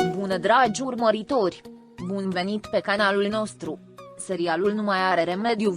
Bună dragi urmăritori! Bun venit pe canalul nostru! Serialul nu mai are remediu,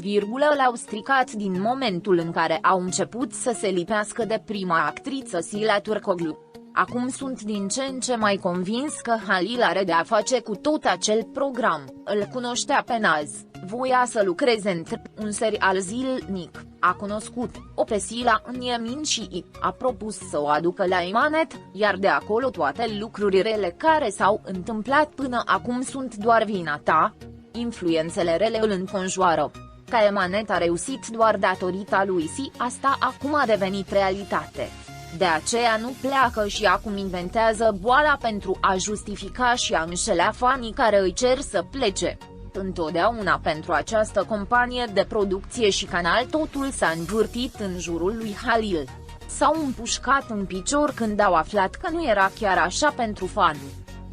l-au stricat din momentul în care au început să se lipească de prima actriță Sila Turcoglu. Acum sunt din ce în ce mai convins că Halil are de-a face cu tot acel program, îl cunoștea pe Naz, voia să lucreze un serial zilnic, a cunoscut-o pe Sila în Yemin și a propus să o aducă la Emanet, iar de acolo toate lucrurile rele care s-au întâmplat până acum sunt doar vina ta. Influențele rele îl înconjoară. Ca Emanet a reușit doar datorită lui Si, asta acum a devenit realitate. De aceea nu pleacă și acum inventează boala pentru a justifica și a înșela fanii care îi cer să plece. Întotdeauna pentru această companie de producție și canal totul s-a învârtit în jurul lui Halil. S-au împușcat în picior când au aflat că nu era chiar așa pentru fani.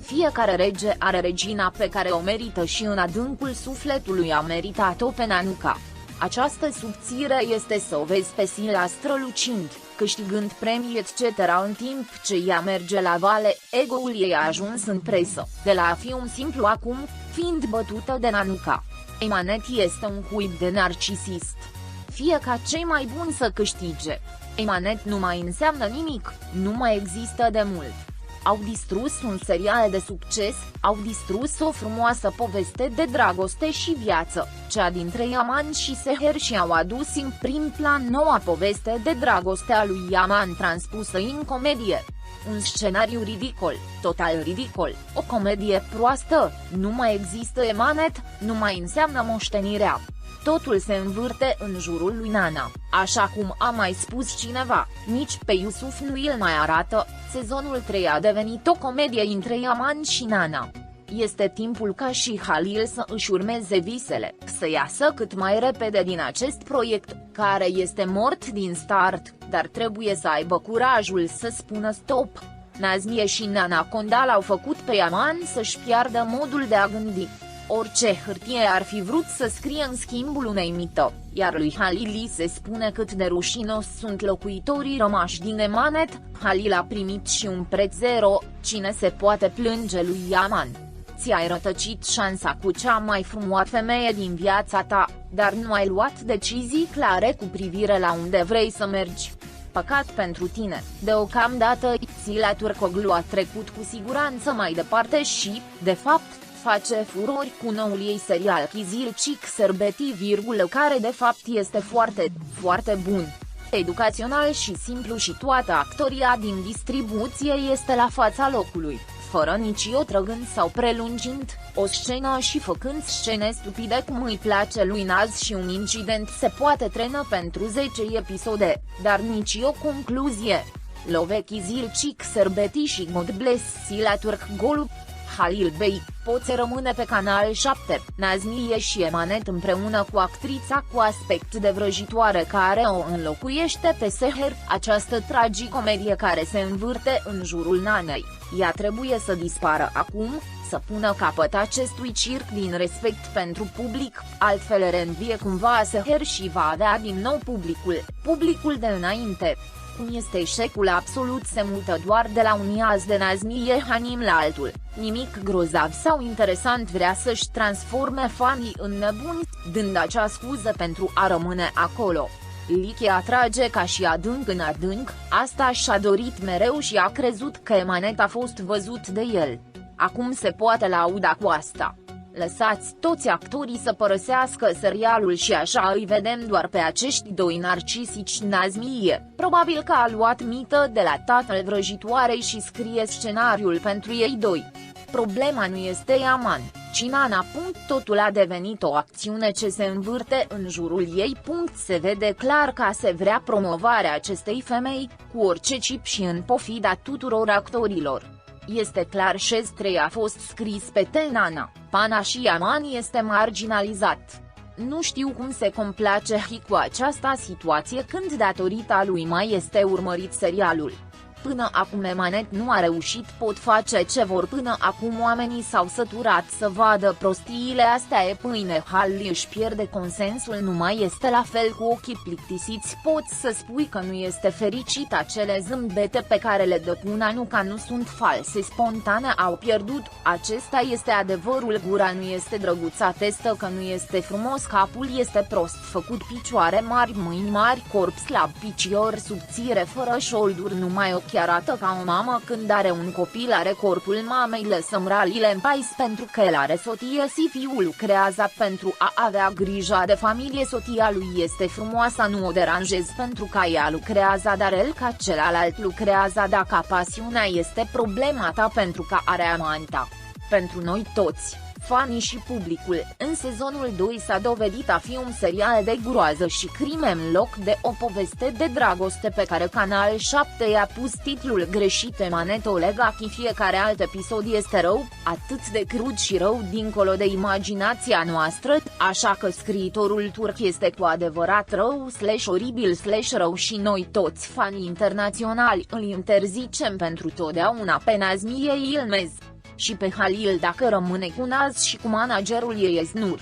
Fiecare rege are regina pe care o merită și în adâncul sufletului a meritat-o pe Nanuca. Această subțire este să o vezi pe Sila strălucind, câștigând premii etc. în timp ce ea merge la vale, ego-ul ei a ajuns în presă, de la a fi un simplu acum, fiind bătută de Nanuca. Emanet este un cuib de narcisist. Fie ca cei mai buni să câștige. Emanet nu mai înseamnă nimic, nu mai există de mult. Au distrus un serial de succes, au distrus o frumoasă poveste de dragoste și viață, cea dintre Yaman și Seher și au adus în prim plan noua poveste de dragoste a lui Yaman transpusă în comedie. Un scenariu ridicol, total ridicol, o comedie proastă, nu mai există Emanet, nu mai înseamnă moștenirea. Totul se învârte în jurul lui Nana, așa cum a mai spus cineva, nici pe Yusuf nu îl mai arată, sezonul 3 a devenit o comedie între Yaman și Nana. Este timpul ca și Halil să își urmeze visele, să iasă cât mai repede din acest proiect, care este mort din start, dar trebuie să aibă curajul să spună stop. Nazmie și Nana Conda l-au făcut pe Yaman să-și piardă modul de a gândi. Orice hârtie ar fi vrut să scrie în schimbul unei mită, iar lui Halil îi se spune cât de rușinos sunt locuitorii rămași din Emanet. Halil a primit și un preț zero, cine se poate plânge lui Yaman? Ți-ai rătăcit șansa cu cea mai frumoasă femeie din viața ta, dar nu ai luat decizii clare cu privire la unde vrei să mergi. Păcat pentru tine, deocamdată Sila Turcoglu a trecut cu siguranță mai departe și, de fapt, face furori cu noul ei serial Kizil Chic Serbeti, care de fapt este foarte, foarte bun. Educațional și simplu și toată actoria din distribuție este la fața locului, fără nici o trăgând sau prelungind o scenă și făcând scene stupide cum îi place lui Naz și un incident se poate trena pentru 10 episoade, dar nici o concluzie. Love Kizil Chic Serbeti și God Bless Sila Turcoglu. Halil Bey, poți rămâne pe canal 7, Nazmie și Emanet împreună cu actrița cu aspect de vrăjitoare care o înlocuiește pe Seher, această tragicomedie care se învârte în jurul Nanei, ea trebuie să dispară acum, să pună capăt acestui circ din respect pentru public, altfel reînvie cumva Seher și va avea din nou publicul de înainte. Cum este eșecul absolut se mută doar de la un iaz de Nazmie Hanim la altul, nimic grozav sau interesant, vrea să-și transforme fanii în nebuni, dând acea scuză pentru a rămâne acolo. Lichi atrage ca și adânc în adânc, asta și-a dorit mereu și a crezut că Emanet a fost văzut de el. Acum se poate lauda cu asta. Lăsați toți actorii să părăsească serialul și așa îi vedem doar pe acești doi narcisici. Nazmie, probabil că a luat mită de la tatăl vrăjitoarei și scrie scenariul pentru ei doi. Problema nu este Yaman, ci Nana. Totul a devenit o acțiune ce se învârte în jurul ei. Se vede clar că se vrea promovarea acestei femei, cu orice chip și în pofida tuturor actorilor. Este clar Șez 3 a fost scris pe Nana, Pana și Yaman este marginalizat. Nu știu cum se complace cu această situație când datorită lui mai este urmărit serialul. Până acum Emanet nu a reușit, pot face ce vor. Până acum oamenii s-au săturat să vadă prostiile astea. E pâine. Halil își pierde consensul, nu mai este la fel, cu ochii plictisiți. Poți să spui că nu este fericit, acele zâmbete pe care le dă cu Nanuca nu sunt false, spontane, au pierdut. Acesta este adevărul. Gura nu este drăguță, atestă că nu este frumos, capul este prost făcut, picioare mari, mâini mari, corp slab, picior subțire fără șolduri, numai ochi, arată ca o mamă când are un copil, are corpul mamei, lăsăm ralile în pais pentru că el are soție și fiul lucrează pentru a avea grijă de familie. Soția lui este frumoasă, nu o deranjez pentru că ea lucrează, dar el ca celălalt lucrează. Dacă pasiunea este problema ta pentru că are amanta. Pentru noi toți, fanii și publicul, în sezonul 2 s-a dovedit a fi un serial de groază și crime în loc de o poveste de dragoste pe care Canal 7 i-a pus titlul greșit, Emanet Olegachi. Fiecare alt episod este rău, atât de crud și rău dincolo de imaginația noastră, așa că scriitorul turc este cu adevărat rău / oribil / rău și noi toți fanii internaționali îl interzicem pentru totdeauna pe Nazmiye Yilmaz. Și pe Halil dacă rămâne cu Naz și cu managerul ei Eznur.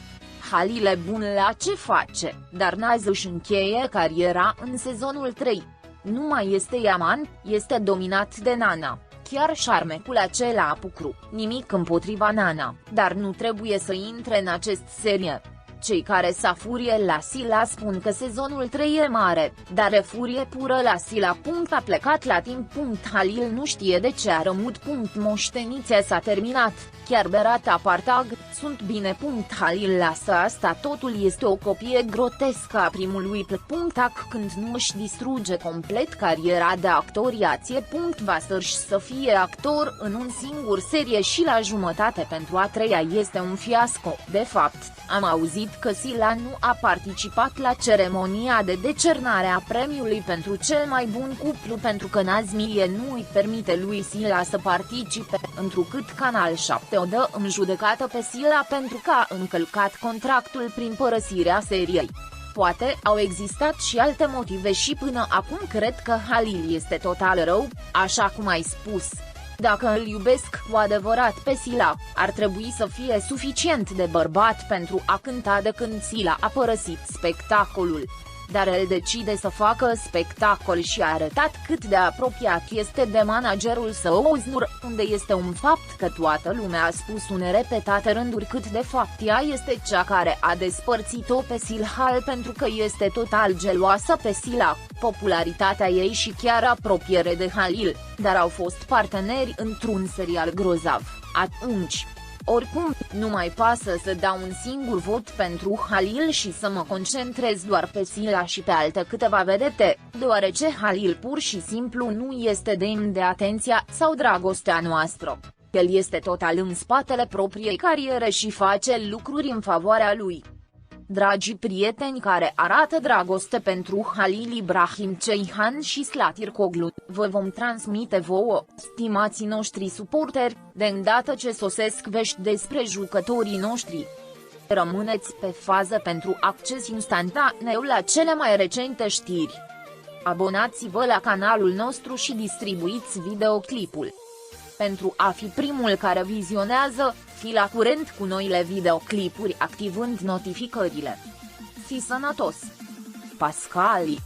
Halil e bun la ce face, dar Naz își încheie cariera în sezonul 3. Nu mai este Yaman, este dominat de Nana. Chiar șarmecul acela apucru, nimic împotriva Nana, dar nu trebuie să intre în acest serie. Cei care s-a furie la Sila spun că sezonul 3 e mare, dar e furie pură la Sila. A plecat la timp. Halil nu știe de ce a rămut. Moșteniția s-a terminat, chiar Berata Partag, sunt bine. Halil lasă asta, totul este o copie grotescă a primului. Când nu își distruge complet cariera de actoriație. Va să fie actor în un singur serie și la jumătate pentru a treia este un fiasco. De fapt, am auzit că Sila nu a participat la ceremonia de decernare a premiului pentru cel mai bun cuplu pentru că Nazmiye nu îi permite lui Sila să participe, întrucât Canal 7 o dă în judecată pe Sila pentru că a încălcat contractul prin părăsirea seriei. Poate au existat și alte motive și până acum cred că Halil este total rău, așa cum ai spus. Dacă îl iubesc cu adevărat pe Sila, ar trebui să fie suficient de bărbat pentru a cânta de când Sila a părăsit spectacolul. Dar el decide să facă spectacol și a arătat cât de apropiat este de managerul său Eznur, unde este un fapt că toată lumea a spus în repetate rânduri cât de fapt ea este cea care a despărțit-o pe Silhal pentru că este total geloasă pe Sila, popularitatea ei și chiar apropiere de Halil, dar au fost parteneri într-un serial grozav, atunci. Oricum, nu mai pasă să dau un singur vot pentru Halil și să mă concentrez doar pe Sila și pe alte câteva vedete, deoarece Halil pur și simplu nu este demn de atenția sau dragostea noastră. El este total în spatele propriei cariere și face lucruri în favoarea lui. Dragii prieteni care arată dragoste pentru Halil Ibrahim Ceyhan și Slatir Coglu, vă vom transmite vouă, stimații noștri suporteri, de îndată ce sosesc vești despre jucătorii noștri. Rămâneți pe fază pentru acces instantaneu la cele mai recente știri. Abonați-vă la canalul nostru și distribuiți videoclipul. Pentru a fi primul care vizionează, fi la curent cu noile videoclipuri activând notificările. Fi sănătos! Pascali